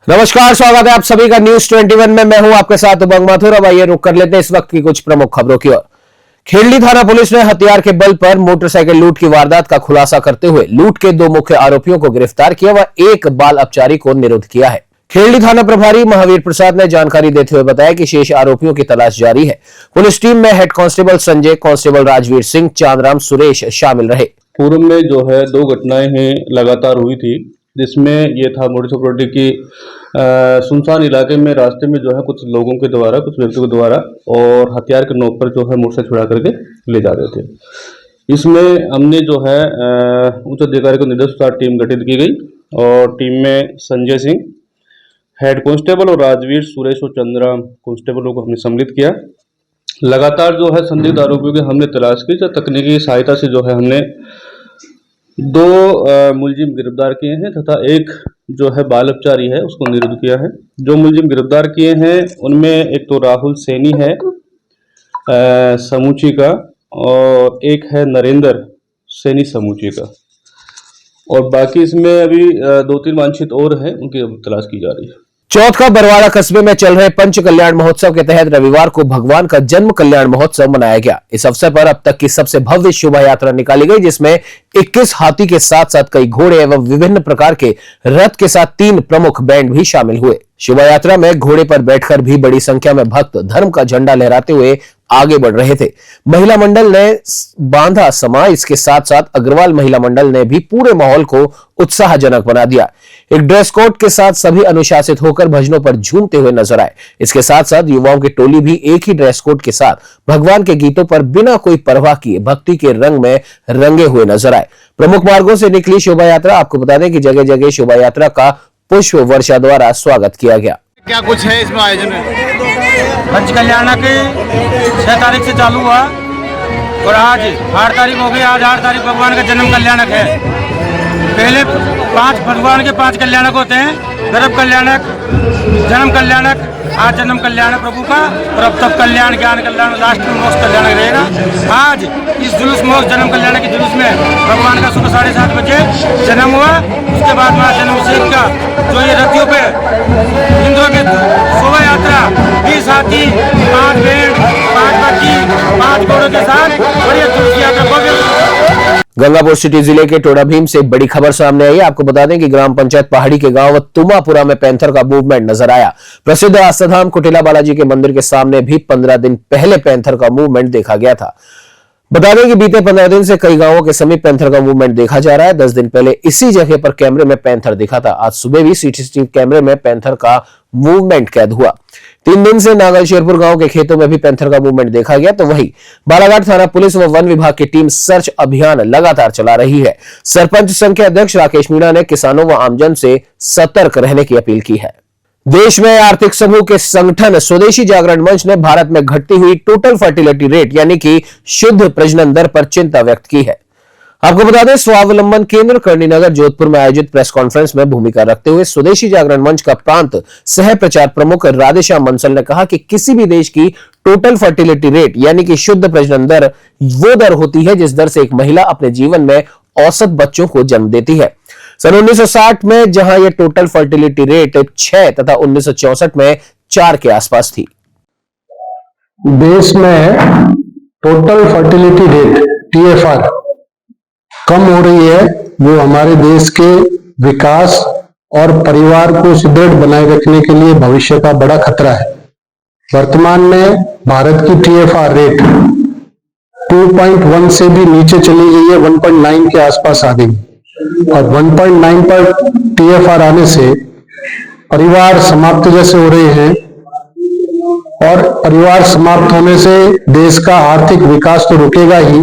नमस्कार, स्वागत है आप सभी का न्यूज 21 में। मैं हूं आपके साथ उमंग माथुर। अब आइए रुक कर लेते हैं इस वक्त की कुछ प्रमुख खबरों की ओर। खेड़ली थाना पुलिस ने हथियार के बल पर मोटरसाइकिल लूट की वारदात का खुलासा करते हुए लूट के 2 मुख्य आरोपियों को गिरफ्तार किया व 1 बाल अपचारी को निरुद्ध किया है। खेड़ली थाना प्रभारी महावीर प्रसाद ने जानकारी देते हुए बताया कि शेष आरोपियों की तलाश जारी है। पुलिस टीम में head constable Sanjay, constable Rajveer Singh, Chandram, Suresh शामिल रहे। पूर्व में जो है 2 घटनाएं हैं लगातार हुई थी, जिसमें ये था मोटर सिक्योरिटी की सुनसान इलाके में रास्ते में जो है कुछ लोगों के द्वारा, कुछ व्यक्तियों के द्वारा और हथियार के नोक पर जो है मोटरसाइकिल छुड़ा करके ले जा रहे थे। इसमें हमने जो है उच्च अधिकारी को निर्देशानुसार टीम गठित की गई और टीम में संजय सिंह हेड कांस्टेबल और राजवीर, सुरेश और चंद्राम कांस्टेबलों को हमने सम्मिलित किया। लगातार जो है संदिग्ध आरोपियों की हमने तलाश की। तकनीकी सहायता से जो है हमने 2 मुलजिम गिरफ्तार किए हैं तथा 1 जो है बाल अपचारी है उसको निरुद्ध किया है। जो मुलजिम गिरफ्तार किए हैं उनमें एक तो राहुल सैनी है समूची का और एक है नरेंद्र सैनी समूची का, और बाकी इसमें अभी 2-3 वांछित और हैं, उनकी तलाश की जा रही है। चौथ का बरवाड़ा कस्बे में चल रहे पंच कल्याण महोत्सव के तहत रविवार को भगवान का जन्म कल्याण महोत्सव मनाया गया। इस अवसर पर अब तक की सबसे भव्य शोभा यात्रा निकाली गई, जिसमें 21 हाथी के साथ साथ कई घोड़े एवं विभिन्न प्रकार के रथ के साथ 3 प्रमुख बैंड भी शामिल हुए। शोभा यात्रा में घोड़े पर बैठकर भी बड़ी संख्या में भक्त धर्म का झंडा लहराते हुए आगे बढ़ रहे थे। महिला मंडल ने बांधा समा, इसके साथ साथ अग्रवाल महिला मंडल ने भी पूरे माहौल को उत्साहजनक बना दिया। एक ड्रेस कोड के साथ सभी अनुशासित होकर भजनों पर झूमते हुए नजर आए। इसके साथ साथ युवाओं की टोली भी एक ही ड्रेस कोड के साथ भगवान के गीतों पर बिना कोई परवाह किए भक्ति के रंग में रंगे हुए नजर आए। प्रमुख मार्गों से निकली शोभा यात्रा, आपको बता दें कि जगह जगह शोभा यात्रा का पुष्प वर्षा द्वारा स्वागत किया गया। क्या कुछ है इसमें आयोजन में? पंच कल्याण के 6 तारीख से चालू हुआ और आज 8 तारीख हो गई। आज 8 तारीख भगवान का जन्म कल्याणक है। पहले 5 भगवान के 5 कल्याणक होते हैं, गर्भ कल्याणक, जन्म कल्याणक, आज जन्म कल्याण प्रभु का, और अब तक कल्याण, ज्ञान कल्याण, लास्ट में मोक्ष कल्याणक रहेगा। आज इस जुलूस मोक्ष जन्म कल्याण के जुलूस में भगवान का सुबह 7:30 बजे जन्म हुआ। उसके बाद में जन्माभिषेक का जो ये रथियों पे इंद्रों के शोभा यात्रा 20 हाथी, 5 बैंड, 5 बाकी, 5 घोड़ों के साथ बड़ी जुलूस यात्रा भव्य। गंगापुर सिटी जिले के टोडा भीम से एक बड़ी खबर सामने आई। आपको बता दें कि ग्राम पंचायत पहाड़ी के गांव तुमापुरा में पैंथर का मूवमेंट नजर आया। प्रसिद्ध आस्थाधाम कुटिला बालाजी के मंदिर के सामने भी 15 दिन पहले पैंथर का मूवमेंट देखा गया था। बता दें कि बीते 15 दिन से कई गांवों के समीप पैंथर का मूवमेंट देखा जा रहा है। 10 दिन पहले इसी जगह पर कैमरे में पैंथर दिखा था। आज सुबह भी सीसीटीवी कैमरे में पैंथर का मूवमेंट कैद हुआ। 3 दिन से नागल शेरपुर गांव के खेतों में भी पैंथर का मूवमेंट देखा गया। तो वहीं बालाघाट थाना पुलिस व वन विभाग की टीम सर्च अभियान लगातार चला रही है। सरपंच संघ के अध्यक्ष राकेश मीणा ने किसानों व आमजन से सतर्क रहने की अपील की है। देश में आर्थिक समूह के संगठन स्वदेशी जागरण मंच ने भारत में घटती हुई टोटल फर्टिलिटी रेट यानी कि शुद्ध प्रजनन दर पर चिंता व्यक्त की है। आपको बता दें, स्वावलंबन केंद्र करणी नगर जोधपुर में आयोजित प्रेस कॉन्फ्रेंस में भूमिका रखते हुए स्वदेशी जागरण मंच का प्रांत सह प्रचार प्रमुख राधेश्याम मंसल ने कहा कि किसी भी देश की टोटल फर्टिलिटी रेट यानी कि शुद्ध प्रजनन दर वो दर होती है जिस दर से एक महिला अपने जीवन में औसत बच्चों को जन्म देती है। सन 1960 में जहां यह टोटल फर्टिलिटी रेट 6 तथा 1964 में 4 के आसपास थी। देश में टोटल फर्टिलिटी रेट TFR कम हो रही है, वो हमारे देश के विकास और परिवार को सुदृढ़ बनाए रखने के लिए भविष्य का बड़ा खतरा है। वर्तमान में भारत की TFR रेट 2.1 से भी नीचे चली गई है, 1.9 के आसपास आ गई, और 1.9 पर TFR आने से परिवार समाप्त जैसे हो रहे हैं, और परिवार समाप्त होने से देश का आर्थिक विकास तो रुकेगा ही,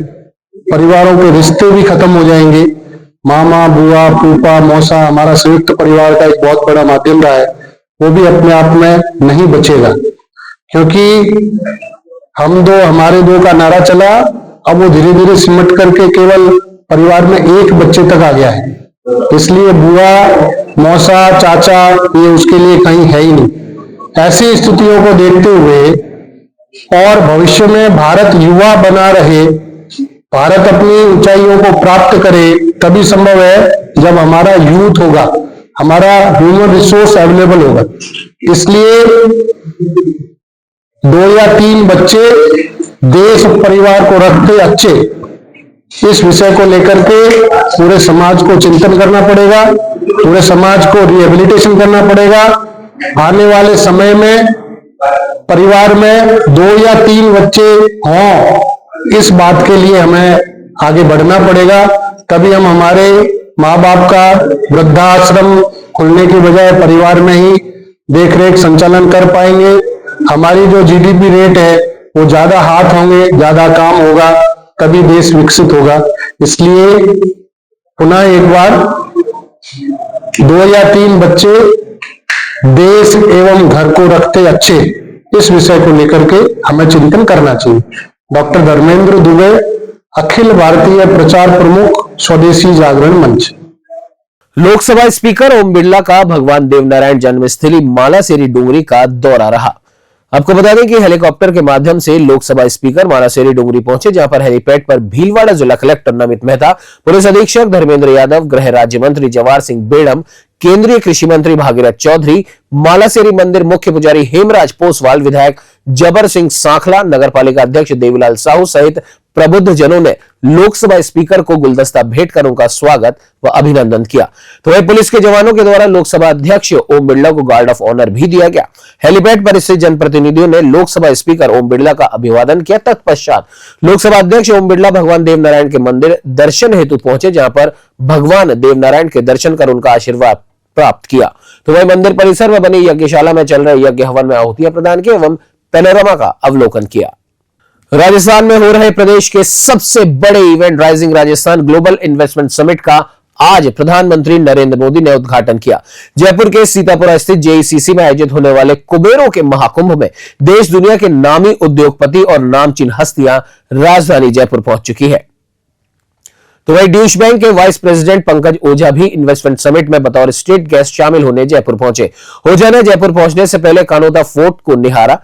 परिवारों के रिश्ते भी खत्म हो जाएंगे। मामा, बुआ, फूफा, मौसा, हमारा संयुक्त परिवार का एक बहुत बड़ा माध्यम रहा है, वो भी अपने आप में नहीं बचेगा, क्योंकि हम दो हमारे दो का नारा चला, अब वो धीरे धीरे सिमट करके केवल परिवार में एक बच्चे तक आ गया है। इसलिए बुआ, मौसा, चाचा ये उसके लिए कहीं है ही नहीं। ऐसी स्थितियों को देखते हुए और भविष्य में भारत युवा बना रहे, भारत अपनी ऊंचाइयों को प्राप्त करे, तभी संभव है जब हमारा यूथ होगा, हमारा ह्यूमन रिसोर्स अवेलेबल होगा। इसलिए 2 या 3 बच्चे देश और परिवार को रखते अच्छे, इस विषय को लेकर के पूरे समाज को चिंतन करना पड़ेगा, पूरे समाज को रिहेबिलिटेशन करना पड़ेगा। आने वाले समय में परिवार में 2 या 3 बच्चे हों, इस बात के लिए हमें आगे बढ़ना पड़ेगा। तभी हम हमारे माँ बाप का वृद्धाश्रम खुलने की बजाय परिवार में ही देखरेख संचालन कर पाएंगे। हमारी जो जीडीपी रेट है वो ज्यादा हाथ होंगे, ज्यादा काम होगा, तभी देश विकसित होगा। इसलिए पुनः एक बार 2 या 3 बच्चे देश एवं घर को रखते अच्छे, इस विषय को लेकर के हमें चिंतन करना चाहिए। डॉक्टर धर्मेंद्र दुबे, अखिल भारतीय प्रचार प्रमुख, स्वदेशी जागरण मंच। लोकसभा स्पीकर ओम बिरला का भगवान देवनारायण जन्मस्थली मालासेरी डूंगरी का दौरा रहा। आपको बता दें कि हेलीकॉप्टर के माध्यम से लोकसभा स्पीकर मालासेरी डूंगरी पहुंचे, जहां पर हेलीपैड पर भीलवाड़ा जिला कलेक्टर नमित मेहता, पुलिस अधीक्षक धर्मेंद्र यादव, गृह राज्य मंत्री जवाहर सिंह बेड़म, केंद्रीय कृषि मंत्री भागीरथ चौधरी, मालासेरी मंदिर मुख्य पुजारी हेमराज पोसवाल, विधायक जबर सिंह सांखला, नगरपालिका अध्यक्ष देवीलाल साहू सहित प्रबुद्ध जनों ने लोकसभा स्पीकर को गुलदस्ता भेंट कर उनका स्वागत व अभिनंदन किया। तो वहीं पुलिस के जवानों के द्वारा लोकसभा अध्यक्ष ओम बिरला को गार्ड ऑफ ऑनर भी दिया गया। हेलीपैड पर स्थित जनप्रतिनिधियों ने लोकसभा स्पीकर ओम बिरला का अभिवादन किया। तत्पश्चात लोकसभा अध्यक्ष ओम बिरला भगवान देवनारायण के मंदिर दर्शन हेतु पहुंचे, जहां पर भगवान देवनारायण के दर्शन कर उनका आशीर्वाद प्राप्त किया। तो वही मंदिर परिसर में बनी यज्ञशाला में चल रहे यज्ञ हवन में आहुतियां प्रदान की एवं पैनोरमा का अवलोकन किया। राजस्थान में हो रहे प्रदेश के सबसे बड़े event rising Rajasthan global investment summit का आज प्रधानमंत्री नरेंद्र मोदी ने उद्घाटन किया। जयपुर के सीतापुरा स्थित जेईसीसी में आयोजित होने वाले कुबेरों के महाकुंभ में देश दुनिया के नामी उद्योगपति और नामचीन हस्तियां राजधानी जयपुर पहुंच चुकी है। तो वही ड्यूश बैंक के वाइस प्रेसिडेंट पंकज ओझा भी इन्वेस्टमेंट समिट में बतौर स्टेट गेस्ट शामिल होने जयपुर पहुंचे। ओझा ने जयपुर पहुंचने से पहले कानोता फोर्ट को निहारा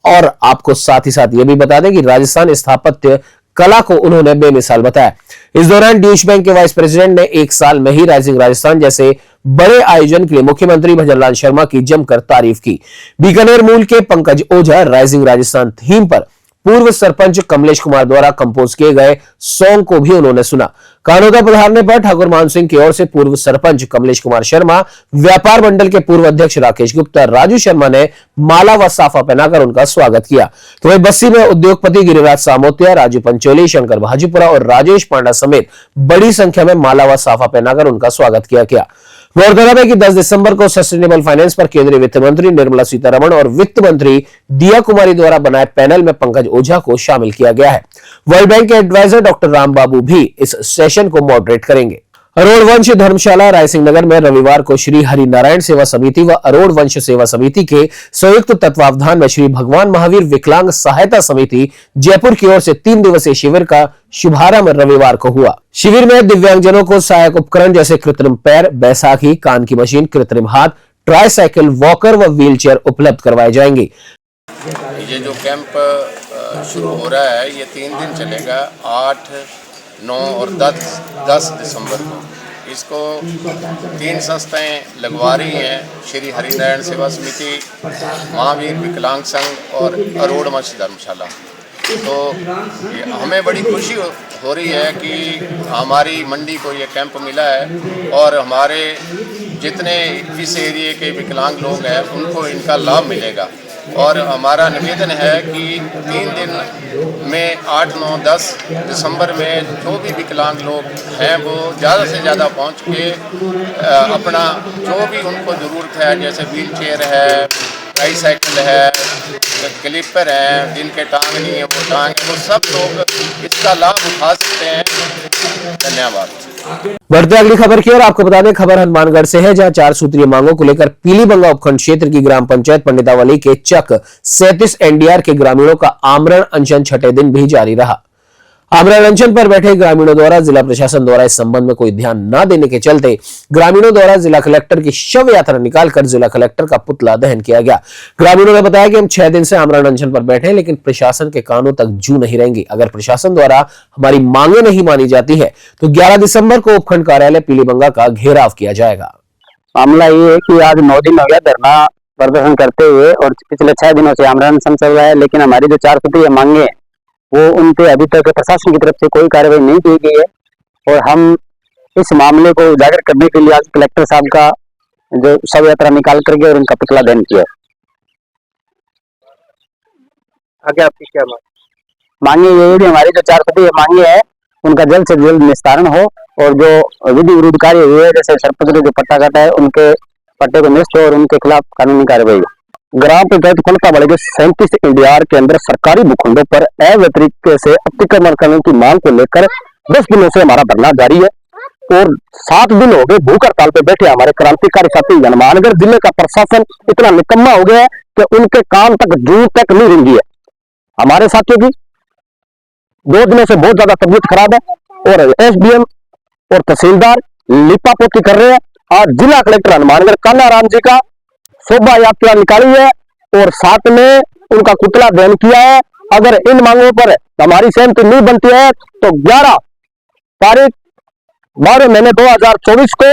और आपको साथ ही साथ यह भी बता दें कि राजस्थान स्थापत्य कला को उन्होंने बेमिसाल बताया। इस दौरान ड्यूश बैंक के वाइस प्रेसिडेंट ने 1 साल में ही राइजिंग राजस्थान जैसे बड़े आयोजन के लिए मुख्यमंत्री भजनलाल शर्मा की जमकर तारीफ की। बीकानेर मूल के पंकज ओझा राइजिंग राजस्थान थीम पर पूर्व सरपंच कमलेश कुमार द्वारा कंपोज किए गए सॉन्ग को भी उन्होंने सुना। कानोता पधारने पर ठाकुर मान सिंह की ओर से पूर्व सरपंच कमलेश कुमार शर्मा, व्यापार मंडल के पूर्व अध्यक्ष राकेश गुप्ता, राजू शर्मा ने माला व साफा पहनाकर उनका स्वागत किया। तो वही बस्सी में उद्योगपति गिरिराज सामोतिया, राजू पंचोली, शंकर भाजीपुरा और राजेश पांडा समेत बड़ी संख्या में माला व साफा पहनाकर उनका स्वागत किया गया। गौरतलब है कि 10 दिसंबर को सस्टेनेबल फाइनेंस पर केंद्रीय वित्त मंत्री निर्मला सीतारमण और वित्त मंत्री दिया कुमारी द्वारा बनाए पैनल में पंकज ओझा को शामिल किया गया है। वर्ल्ड बैंक के एडवाइजर डॉक्टर राम बाबू भी इस सेशन को मॉडरेट करेंगे। अरोड़ वंश धर्मशाला रायसिंह नगर में रविवार को श्री हरि नारायण सेवा समिति व अरोड़ वंश सेवा समिति के संयुक्त तत्वावधान में श्री भगवान महावीर विकलांग सहायता समिति जयपुर की ओर से 3 दिवसीय शिविर का शुभारंभ रविवार को हुआ। शिविर में दिव्यांगजनों को सहायक उपकरण जैसे कृत्रिम पैर, बैसाखी, कान की मशीन, कृत्रिम हाथ, ट्राईसाइकिल, वॉकर व व्हीलचेयर उपलब्ध करवाए जाएंगे। ये जो कैंप शुरू हो रहा है ये 3 दिन चलेगा, 8, 9 और 10 दिसंबर को। इसको 3 संस्थाएं लगवा रही हैं, श्री हरिनारायण सेवा समिति, महावीर विकलांग संघ और अरोड़ वंश धर्मशाला। तो हमें बड़ी खुशी हो रही है कि हमारी मंडी को ये कैंप मिला है और हमारे जितने इस एरिए के विकलांग लोग हैं उनको इनका लाभ मिलेगा। और हमारा निवेदन है कि 3 दिन में 8, 9, 10 दिसंबर में जो भी विकलांग लोग हैं वो ज़्यादा से ज़्यादा पहुंच के अपना जो भी उनको ज़रूरत है, जैसे व्हील चेयर है, ट्राईसाइकिल है, क्लिपर है, जिनके टांग नहीं है वो टांग, वो सब लोग इसका लाभ उठा सकते हैं। धन्यवाद। बढ़ते अगली खबर की ओर। आपको बता दें, खबर हनुमानगढ़ से है, जहां 4 सूत्रीय मांगों को लेकर पीलीबंगा उपखंड क्षेत्र की ग्राम पंचायत पंडितावली के चक 37 एनडीआर के ग्रामीणों का आमरण अनशन 6ठे दिन भी जारी रहा। आमरण अनशन पर बैठे ग्रामीणों द्वारा जिला प्रशासन द्वारा इस संबंध में कोई ध्यान न देने के चलते ग्रामीणों द्वारा जिला कलेक्टर की शव यात्रा निकालकर जिला कलेक्टर का पुतला दहन किया गया। ग्रामीणों ने बताया कि हम 6 दिन से आमरण अनशन पर बैठे हैं, लेकिन प्रशासन के कानों तक जू नहीं रहेंगी। अगर प्रशासन द्वारा हमारी मांगे नहीं मानी जाती है तो 11 दिसंबर को उपखंड कार्यालय पीलीबंगा का घेराव किया जाएगा। मामला ये है कि आज 9 दिन हो गया धरना प्रदर्शन करते हुए और पिछले 6 दिनों से आमरण अनशन चल रहा है, लेकिन हमारी जो 4 सूत्रीय मांगे हैं वो उन पे अभी तक प्रशासन की तरफ से कोई कार्रवाई नहीं की गई है। और हम इस मामले को उजागर करने के लिए आज कलेक्टर साहब का जो शव यात्रा निकाल करके और उनका पुतला दहन किया। आगे आपकी क्या मांगे ये है कि हमारी जो 4 सूत्रीय मांगे है उनका जल्द से जल्द निस्तारण हो और जो विधि विरुद्ध कार्य हुए हैं जैसे सरपंच ने जो पट्टा काटा है उनके पट्टे को निष्ठ हो और उनके खिलाफ कानूनी कार्रवाई हो। ग्राम पंचायत कोलताबाड़ी के 37 इंडियार के अंदर सरकारी भूखंडों पर अवैध तरीके से अतिक्रमण करने की मांग को लेकर 10 दिनों से हमारा धरना जारी है और 7 दिन हो गए भूख हड़ताल पे बैठे हमारे क्रांतिकारी साथी। हनुमानगढ़ जिले का प्रशासन इतना निकम्मा हो गया है कि उनके काम तक जू तक नहीं रेंगी है। हमारे साथियों की 2 दिनों से बहुत ज्यादा तबीयत खराब है और एसडीएम और तहसीलदार लिपापोती कर रहे हैं। आज जिला कलेक्टर हनुमानगढ़ कान्हा राम जी का शोभा यात्रा निकाली है और साथ में उनका पुतला दहन किया है। अगर इन मांगों पर हमारी सहमति नहीं बनती है तो 11 तारीख 12 महीने 2024 को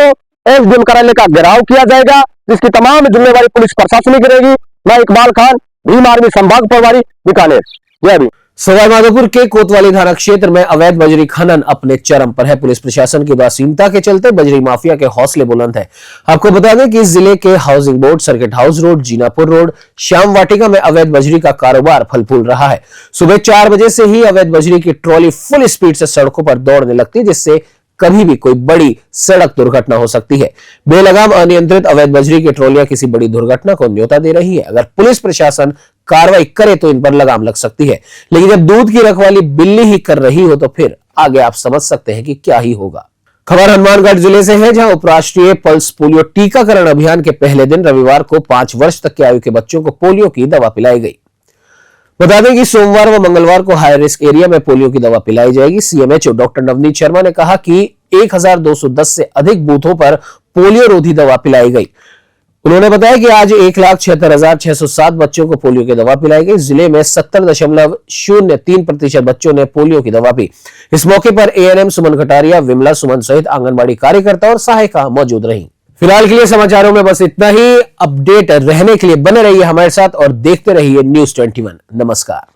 एसडीएम कार्यालय का घेराव किया जाएगा, जिसकी तमाम जिम्मेवारी पुलिस प्रशासन की रहेगी। मैं इकबाल खान, भीम आर्मी संभाग प्रभारी, बीकानेर। जय भीम। सवाईमाधोपुर के कोतवाली थाना क्षेत्र में अवैध बजरी खनन अपने चरम पर है। पुलिस प्रशासन की उदासीनता के चलते बजरी माफिया के हौसले बुलंद हैं। आपको बता दें कि इस जिले के housing board, circuit house road, Jinapur road, Shyam Vatika में अवैध बजरी का कारोबार फल फूल रहा है। सुबह 4 बजे से ही अवैध बजरी की ट्रॉली फुल स्पीड से सड़कों पर दौड़ने लगती है, जिससे कभी भी कोई बड़ी सड़क दुर्घटना हो सकती है। बेलगाम अनियंत्रित अवैध बजरी की ट्रॉलियां किसी बड़ी दुर्घटना को न्योता दे रही है। अगर पुलिस प्रशासन कार्रवाई करे तो इन पर लगाम लग सकती है, लेकिन जब दूध की रखवाली बिल्ली ही कर रही हो तो फिर आगे आप समझ सकते हैं कि क्या ही होगा। खबर हनुमानगढ़ जिले से है, जहां उपराष्ट्रीय पल्स पोलियो टीकाकरण अभियान के पहले दिन रविवार को 5 वर्ष तक की आयु के बच्चों को पोलियो की दवा पिलाई गई। बता दें कि सोमवार व मंगलवार को हाई रिस्क एरिया में पोलियो की दवा पिलाई जाएगी। सीएमएचओ डॉक्टर नवनीत शर्मा ने कहा कि 1210 से अधिक बूथों पर पोलियो रोधी दवा पिलाई गई। उन्होंने बताया कि आज 1,76,607 बच्चों को पोलियो की दवा पिलाई गई। जिले में 70.03% बच्चों ने पोलियो की दवा पी। इस मौके पर एएनएम सुमन कटारिया, विमला सुमन सहित आंगनबाड़ी कार्यकर्ता और सहायिका मौजूद रहीं। फिलहाल के लिए समाचारों में बस इतना ही। अपडेट रहने के लिए बने रहिए हमारे साथ और देखते रहिए News 21। नमस्कार।